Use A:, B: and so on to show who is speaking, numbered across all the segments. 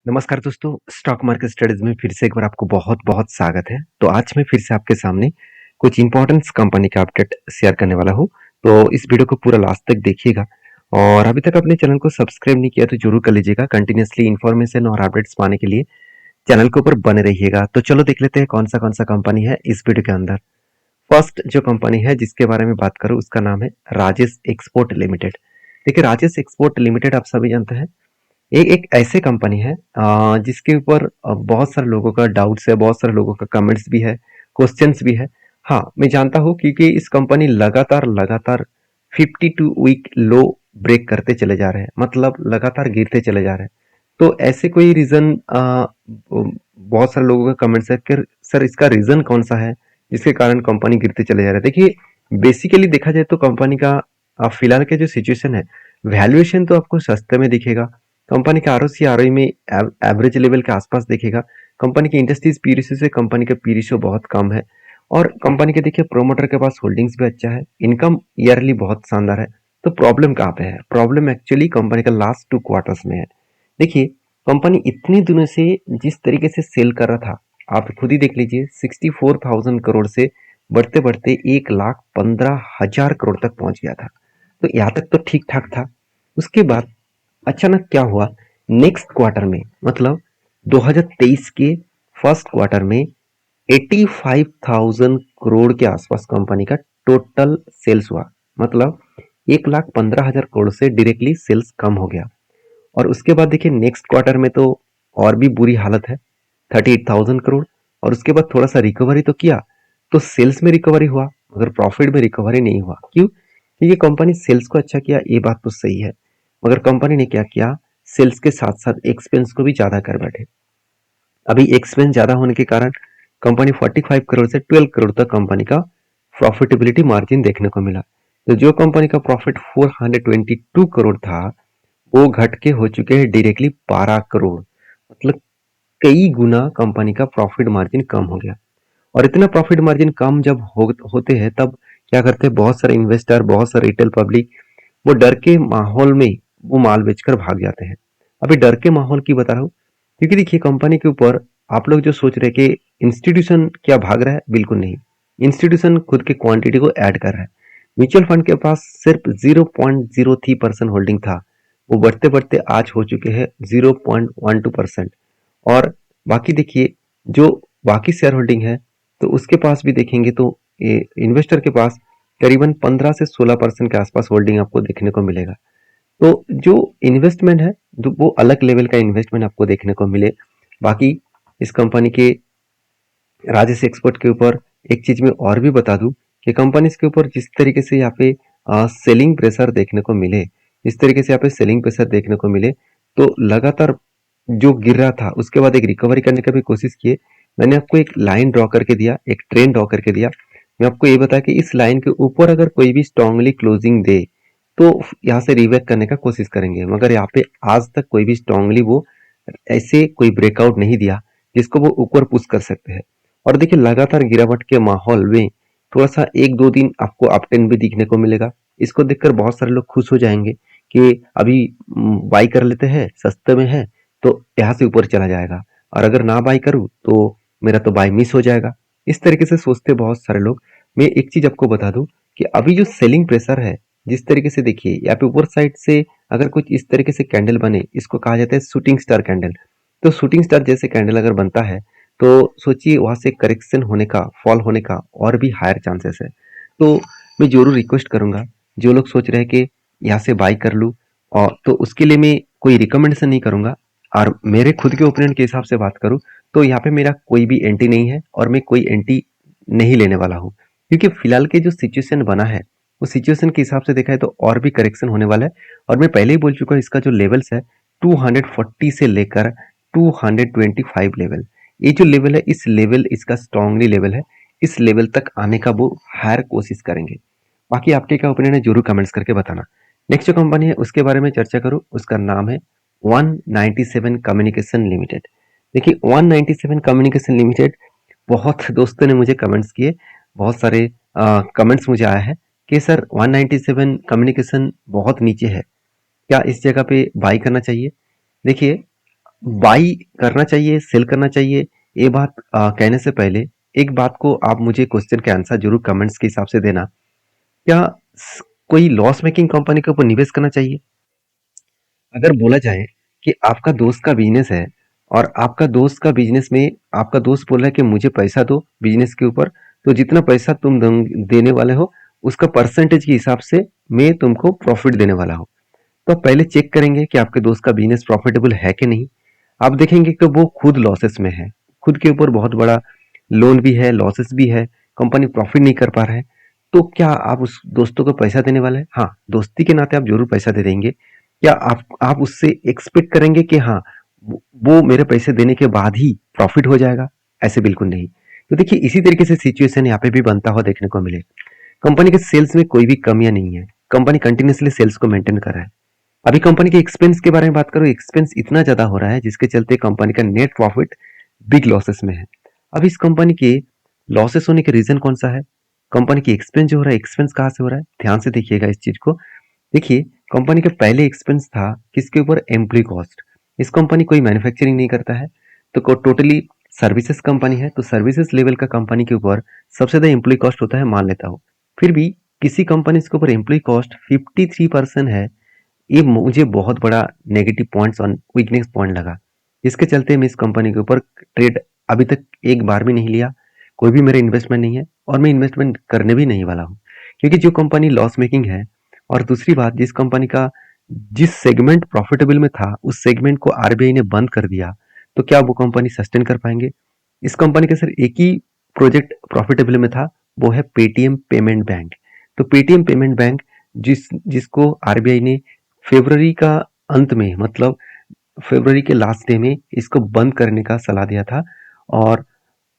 A: नमस्कार दोस्तों, stock market studies में फिर से एक बार आपको बहुत-बहुत स्वागत है। तो आज मैं फिर से आपके सामने कुछ इम्पोर्टेंस कंपनी का अपडेट शेयर करने वाला हूँ। तो इस वीडियो को पूरा लास्ट तक देखिएगा और अभी तक अपने चैनल को सब्सक्राइब नहीं किया तो ज़रूर कर लीजिएगा। कंटिन्यूअसली इन्फॉर्मेशन और अपडेट्स पाने के लिए चैनल के ऊपर बने रहिएगा। तो चलो देख लेते हैं कौन-सा कंपनी है इस वीडियो के अंदर। फर्स्ट जो कंपनी है जिसके बारे में बात करूँ उसका नाम है राजेश एक्सपोर्ट लिमिटेड। देखिए राजेश एक्सपोर्ट लिमिटेड आप सभी जानते हैं एक ऐसे कंपनी है जिसके ऊपर बहुत सारे लोगों का डाउट्स है, बहुत सारे लोगों का कमेंट्स भी है, क्वेश्चंस भी है। हाँ, मैं जानता हूँ क्योंकि इस कंपनी लगातार 52 वीक लो ब्रेक करते चले जा रहे हैं, मतलब लगातार गिरते चले जा रहे हैं। तो ऐसे कोई रीजन बहुत सारे लोगों का कमेंट्स है कि सर इसका रीजन कौन सा है जिसके कारण कंपनी गिरते चले जा रहे हैं। देखिए बेसिकली देखा जाए तो कंपनी का फिलहाल के जो सिचुएशन है, वैल्यूएशन तो आपको सस्ते में दिखेगा। कंपनी का आरओसी आरओई में एवरेज लेवल के आसपास दिखेगा। कंपनी की इंडस्ट्रीज पी रेशियो से कंपनी का पी रेशियो बहुत कम है और कंपनी के देखिए प्रोमोटर के पास होल्डिंग्स भी अच्छा है, इनकम ईयरली बहुत शानदार है। तो प्रॉब्लम कहाँ पे है? प्रॉब्लम एक्चुअली कंपनी का लास्ट 2 क्वार्टर्स में है। देखिए कंपनी इतने दिनों से जिस तरीके से सेल कर रहा था, आप खुद ही देख लीजिए 64,000 करोड़ से बढ़ते बढ़ते 1,15,000 करोड़ तक पहुंच गया था। तो यहाँ तक तो ठीक ठाक था। उसके बाद अचानक क्या हुआ, नेक्स्ट क्वार्टर में मतलब 2023 के फर्स्ट क्वार्टर में 85,000 करोड़ के आसपास कंपनी का टोटल सेल्स हुआ। मतलब 1,15,000 करोड़ से डायरेक्टली सेल्स कम हो गया। और उसके बाद देखिए नेक्स्ट क्वार्टर में तो और भी बुरी हालत है, 38,000 करोड़। और उसके बाद थोड़ा सा रिकवरी तो किया, तो सेल्स में रिकवरी हुआ मगर प्रॉफिट में रिकवरी नहीं हुआ। क्यों? क्योंकि कंपनी सेल्स को अच्छा किया, ये बात तो सही है, मगर कंपनी ने क्या किया, सेल्स के साथ साथ एक्सपेंस को भी ज्यादा कर बैठे। अभी एक्सपेंस ज्यादा होने के कारण कंपनी 45 करोड़ से 12 करोड़ तक कंपनी का प्रॉफिटेबिलिटी मार्जिन देखने को मिला। तो जो कंपनी का प्रॉफिट 422 करोड़ था वो घट के हो चुके हैं डायरेक्टली 12 करोड़। मतलब कई गुना कंपनी का प्रॉफिट मार्जिन कम हो गया। और इतना प्रॉफिट मार्जिन कम जब होते हैं तब क्या करते हैं, बहुत सारे इन्वेस्टर, बहुत सारे रिटेल पब्लिक वो डर के माहौल में वो माल बेचकर भाग जाते हैं। अभी डर के माहौल की बता रहा हूँ क्योंकि देखिए कंपनी के ऊपर आप लोग जो सोच रहे कि इंस्टीट्यूशन क्या भाग रहा है, बिल्कुल नहीं। इंस्टीट्यूशन खुद के क्वांटिटी को ऐड कर रहा है। म्यूचुअल फंड के पास सिर्फ 0.03% होल्डिंग था, वो बढ़ते बढ़ते आज हो चुके हैं 0.12%। और बाकी देखिए जो बाकी शेयर होल्डिंग है तो उसके पास भी देखेंगे तो इन्वेस्टर के पास करीबन 15 से 16% के आसपास होल्डिंग आपको देखने को मिलेगा। तो जो इन्वेस्टमेंट है वो अलग लेवल का इन्वेस्टमेंट आपको देखने को मिले। बाकी इस कंपनी के राजेश एक्सपोर्ट के ऊपर एक चीज मैं और भी बता दूं कि कंपनीज के ऊपर जिस तरीके से यहाँ पे सेलिंग प्रेशर देखने को मिले, इस तरीके से यहाँ पे सेलिंग प्रेशर देखने को मिले, तो लगातार जो गिर रहा था उसके बाद एक रिकवरी करने का भी कोशिश किए। मैंने आपको एक लाइन ड्रॉ करके दिया, एक ट्रेन ड्रॉ करके दिया। मैं आपको ये बताया कि इस लाइन के ऊपर अगर कोई भी स्ट्रांगली क्लोजिंग दे तो यहाँ से रिवर्ट करने का कोशिश करेंगे, मगर यहाँ पे आज तक कोई भी स्ट्रांगली वो ऐसे कोई ब्रेकआउट नहीं दिया जिसको वो ऊपर पुश कर सकते हैं। और देखिए लगातार गिरावट के माहौल में थोड़ा सा एक दो दिन आपको अपट्रेंड भी दिखने को मिलेगा। इसको देखकर बहुत सारे लोग खुश हो जाएंगे कि अभी बाई कर लेते हैं, सस्ते में है तो यहाँ से ऊपर चला जाएगा, और अगर ना बाई करूँ तो मेरा तो बाई मिस हो जाएगा। इस तरीके से सोचते बहुत सारे लोग। मैं एक चीज आपको बता दूं कि अभी जो सेलिंग प्रेशर है, जिस तरीके से देखिए यहाँ पे ऊपर साइड से अगर कुछ इस तरीके से कैंडल बने, इसको कहा जाता है शूटिंग स्टार कैंडल। तो शूटिंग स्टार जैसे कैंडल अगर बनता है तो सोचिए वहां से करेक्शन होने का, फॉल होने का और भी हायर चांसेस है। तो मैं जरूर रिक्वेस्ट करूंगा जो लोग सोच रहे हैं कि यहाँ से बाई कर लूँ, और तो उसके लिए मैं कोई रिकमेंडेशन नहीं करूंगा। और मेरे खुद के ओपिनियन के हिसाब से बात करूं तो यहाँ पे मेरा कोई भी एंटी नहीं है और मैं कोई एंटी नहीं लेने वाला हूँ, क्योंकि फिलहाल के जो सिचुएशन बना है उस सिचुएशन के हिसाब से देखा है तो और भी करेक्शन होने वाला है। और मैं पहले ही बोल चुका हूँ इसका जो लेवल्स है 240 से लेकर 225 लेवल, ये जो लेवल है इस लेवल इसका स्ट्रांगली लेवल है, इस लेवल तक आने का वो हायर कोशिश करेंगे। बाकी आपके क्या ओपिनियन है जरूर कमेंट्स करके बताना। नेक्स्ट जो कंपनी है उसके बारे में चर्चा करूँ, उसका नाम है 197 कम्युनिकेशन लिमिटेड। देखिए 197 कम्युनिकेशन लिमिटेड, बहुत दोस्तों ने मुझे कमेंट्स किए, बहुत सारे कमेंट्स मुझे आया है कि सर 197 कम्युनिकेशन बहुत नीचे है, क्या इस जगह पे बाई करना चाहिए। देखिए बाई करना चाहिए, सेल करना चाहिए, ये बात कहने से पहले एक बात को आप मुझे क्वेश्चन के आंसर जरूर कमेंट्स के हिसाब से देना। क्या कोई लॉस मेकिंग कंपनी के ऊपर निवेश करना चाहिए? अगर बोला जाए कि आपका दोस्त का बिजनेस है और आपका दोस्त का बिजनेस में आपका दोस्त बोल रहा है कि मुझे पैसा दो बिजनेस के ऊपर, तो जितना पैसा तुम देने वाले हो उसका परसेंटेज के हिसाब से मैं तुमको प्रॉफिट देने वाला हूँ। तो आप पहले चेक करेंगे कि आपके दोस्त का बिजनेस प्रॉफिटेबल है कि नहीं। आप देखेंगे कि वो खुद लॉसेस में है, खुद के ऊपर बहुत बड़ा लोन भी है, लॉसेस भी है, कंपनी प्रॉफिट नहीं कर पा रहा है। तो क्या आप उस दोस्तों को पैसा देने वाले हैं? हाँ, दोस्ती के नाते आप जरूर पैसा दे देंगे। क्या आप उससे एक्सपेक्ट करेंगे कि हाँ वो मेरे पैसे देने के बाद ही प्रॉफिट हो जाएगा? ऐसे बिल्कुल नहीं। तो देखिए इसी तरीके से सिचुएशन यहाँ पे भी बनता हुआ देखने को मिले। कंपनी के सेल्स में कोई भी कमियां नहीं है, कंपनी कंटिन्यूसली सेल्स को मेंटेन कर रहा है। अभी कंपनी के एक्सपेंस के बारे में बात करो, एक्सपेंस इतना ज्यादा हो रहा है जिसके चलते कंपनी का नेट प्रॉफिट बिग लॉसेस में है। अब इस कंपनी के लॉसेस होने के रीजन कौन सा है? कंपनी की एक्सपेंस जो हो रहा है, एक्सपेंस कहाँ से हो रहा है? ध्यान से देखिएगा इस चीज को। देखिए कंपनी के पहले एक्सपेंस था किसके ऊपर? Employee cost. इस कंपनी कोई मैन्युफैक्चरिंग नहीं करता है, तो टोटली सर्विसेज कंपनी है, तो सर्विसेज लेवल का कंपनी के ऊपर सबसे ज्यादा एम्प्लॉय कॉस्ट होता है, मान लेता हूँ। फिर भी किसी कंपनी के ऊपर एम्प्लॉय कॉस्ट 53% है, ये मुझे बहुत बड़ा नेगेटिव पॉइंट्स और वीकनेस पॉइंट लगा। इसके चलते मैं इस कंपनी के ऊपर ट्रेड अभी तक एक बार भी नहीं लिया, कोई भी मेरा इन्वेस्टमेंट नहीं है और मैं इन्वेस्टमेंट करने भी नहीं वाला हूँ, क्योंकि जो कंपनी लॉस मेकिंग है और दूसरी बात जिस कंपनी का जिस सेगमेंट प्रॉफिटेबल में था उस सेगमेंट को आरबीआई ने बंद कर दिया, तो क्या वो कंपनी सस्टेन कर पाएंगे? इस कंपनी का सिर्फ एक ही प्रोजेक्ट प्रॉफिटेबल में था, वो है पेटीएम पेमेंट बैंक। तो पेटीएम पेमेंट बैंक जिसको आरबीआई ने फरवरी का अंत में, मतलब फरवरी के लास्ट डे में इसको बंद करने का सलाह दिया था और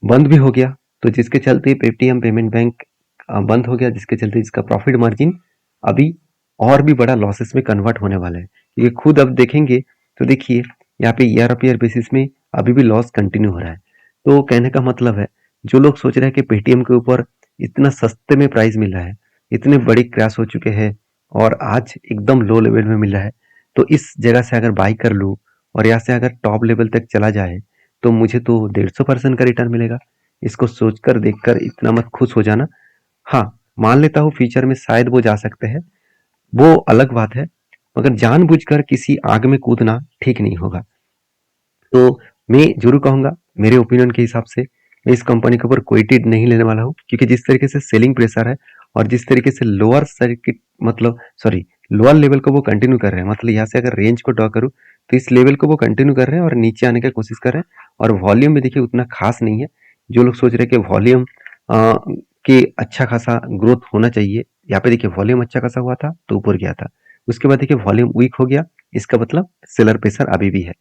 A: बंद भी हो गया। तो जिसके चलते पेटीएम पेमेंट बैंक बंद हो गया, जिसके चलते इसका प्रॉफिट मार्जिन अभी और भी बड़ा लॉसेस में कन्वर्ट होने वाला है। ये खुद अब देखेंगे तो देखिए यहाँ पे ईयर ऑफ ईयर बेसिस में अभी भी लॉस कंटिन्यू हो रहा है। तो कहने का मतलब है जो लोग सोच रहे हैं कि पेटीएम के ऊपर इतना सस्ते में प्राइस मिल रहा है, इतने बड़े क्रैश हो चुके हैं और आज एकदम लो लेवल में मिल रहा है, तो इस जगह से अगर बाई कर लूँ और यहाँ से अगर टॉप लेवल तक चला जाए तो मुझे तो 150% का रिटर्न मिलेगा। इसको सोचकर देखकर इतना मत खुश हो जाना। हाँ, मान लेता हूँ फ्यूचर में शायद वो जा सकते हैं, वो अलग बात है, मगर जानबूझकर किसी आग में कूदना ठीक नहीं होगा। तो मैं जरूर कहूंगा मेरे ओपिनियन के हिसाब से मैं इस कंपनी के ऊपर कोई ट्रेड नहीं लेने वाला हूँ, क्योंकि जिस तरीके से सेलिंग प्रेशर है और जिस तरीके से लोअर सर्किट मतलब सॉरी लोअर लेवल को वो कंटिन्यू कर रहे हैं, मतलब यहाँ से अगर रेंज को ड्रॉ करूँ तो इस लेवल को वो कंटिन्यू कर रहे हैं और नीचे आने की कोशिश कर रहे हैं और वॉल्यूम भी देखिए उतना खास नहीं है। जो लोग सोच रहे हैं कि वॉल्यूम के अच्छा खासा ग्रोथ होना चाहिए, यहाँ पे देखिए वॉल्यूम अच्छा खासा हुआ था तो ऊपर गया था, उसके बाद देखिए वॉल्यूम वीक हो गया, इसका मतलब सेलर प्रेशर अभी भी है।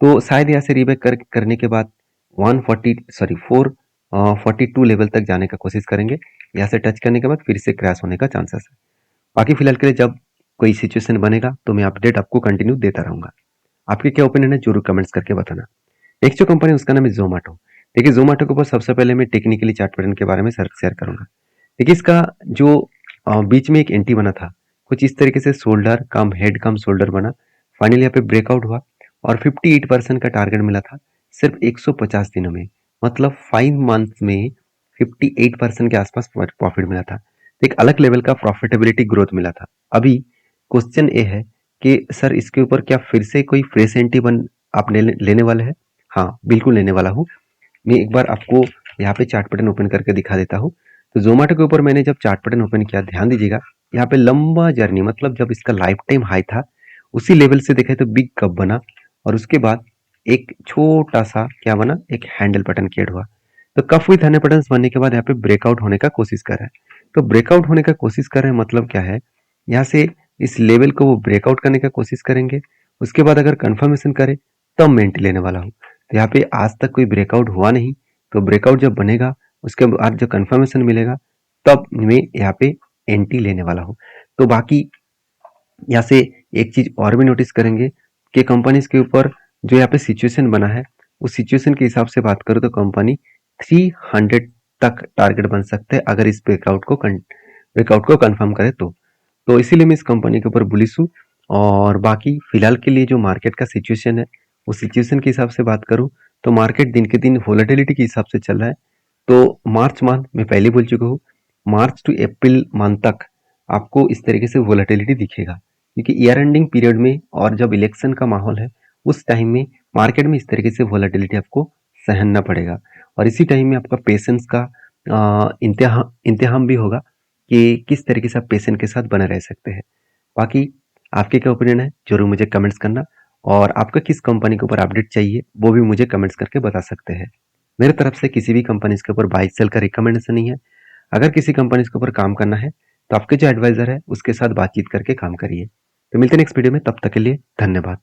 A: तो शायद यहाँ से रीबैक करने के बाद 442 लेवल तक जाने का कोशिश करेंगे। यहाँ से टच करने के बाद फिर से क्रैश होने का चांसेस है। बाकी फिलहाल के लिए जब कोई सिचुएशन बनेगा तो मैं अपडेट आपको कंटिन्यू देता रहूंगा। आपके क्या ओपिनियन है जरूर कमेंट्स करके बताना। नेक्स्ट जो कंपनी है उसका नाम है जोमेटो। देखिए जोमेटो के ऊपर सबसे पहले मैं टेक्निकली चार्ट पैटर्न के बारे में शेयर करूंगा। देखिए इसका जो बीच में एक एंटी बना था, कुछ इस तरीके से शोल्डर कम हेड कम शोल्डर बना, फाइनली यहाँ पे ब्रेकआउट हुआ और 58% का टारगेट मिला था सिर्फ 150 दिनों में, मतलब 5 मंथ्स में 58% के आसपास प्रॉफिट मिला था। एक अलग लेवल का प्रॉफिटेबिलिटी ग्रोथ मिला था। अभी क्वेश्चन ये है कि सर इसके ऊपर क्या फिर से कोई फ्रेश एंटी बन आप लेने वाले हैं? हाँ बिल्कुल लेने वाला हूँ। मैं एक बार आपको यहाँ पे चार्ट पैटर्न ओपन करके दिखा देता हूँ। तो जोमेटो के ऊपर मैंने जब चार्ट पैटर्न ओपन किया, ध्यान दीजिएगा यहाँ पे लंबा जर्नी, मतलब जब इसका लाइफ टाइम हाई था उसी लेवल से देखे तो बिग कप बना और उसके बाद एक छोटा सा क्या बना, एक हैंडल पैटर्न क्रिएट हुआ। तो कफ विथ हैंडल पैटर्न बनने के बाद यहाँ पे ब्रेकआउट होने का कोशिश कर रहा है। तो ब्रेकआउट होने का कोशिश कर रहे हैं मतलब क्या है, यहाँ से इस लेवल को वो ब्रेकआउट करने का कोशिश करेंगे, उसके बाद अगर कंफर्मेशन करे तब मैं एंट्री लेने वाला हूँ। तो यहाँ पे आज तक कोई ब्रेकआउट हुआ नहीं, तो ब्रेकआउट जब बनेगा उसके बाद जो कंफर्मेशन मिलेगा तब मैं यहाँ पे एंट्री लेने वाला हूँ। तो बाकी यहाँ से एक चीज और भी नोटिस करेंगे कि कंपनीज के ऊपर जो यहाँ पे सिचुएशन बना है उस सिचुएशन के हिसाब से बात करूँ तो कंपनी 300 तक टारगेट बन सकते हैं अगर इस ब्रेकआउट को कंफर्म करे तो इसीलिए मैं इस कंपनी के ऊपर बुलिश हूँ। और बाकी फिलहाल के लिए जो मार्केट का सिचुएशन है उस सिचुएशन के हिसाब से बात करूँ तो मार्केट दिन के दिन वोलेटिलिटी के हिसाब से चल रहा है। तो मार्च मंथ मैं पहले बोल चुका हूँ, मार्च टू अप्रैल मंथ तक आपको इस तरीके से वोलेटिलिटी दिखेगा, क्योंकि ईयर एंडिंग पीरियड में और जब इलेक्शन का माहौल है उस टाइम में मार्केट में इस तरीके से वोलेटिलिटी आपको सहना पड़ेगा। और इसी टाइम में आपका पेशेंस का इम्तिहान भी होगा कि किस तरीके से आप पेशेंट के साथ बने रह सकते हैं। बाकी आपके क्या ओपिनियन है जरूर मुझे कमेंट्स करना, और आपका किस कंपनी के ऊपर अपडेट चाहिए वो भी मुझे कमेंट्स करके बता सकते हैं। मेरे तरफ से किसी भी कंपनी के ऊपर बाई सेल का रिकमेंडेशन नहीं है। अगर किसी कंपनी के ऊपर काम करना है तो आपके जो एडवाइजर है उसके साथ बातचीत करके काम करिए। तो मिलते हैं नेक्स्ट वीडियो में, तब तक के लिए धन्यवाद।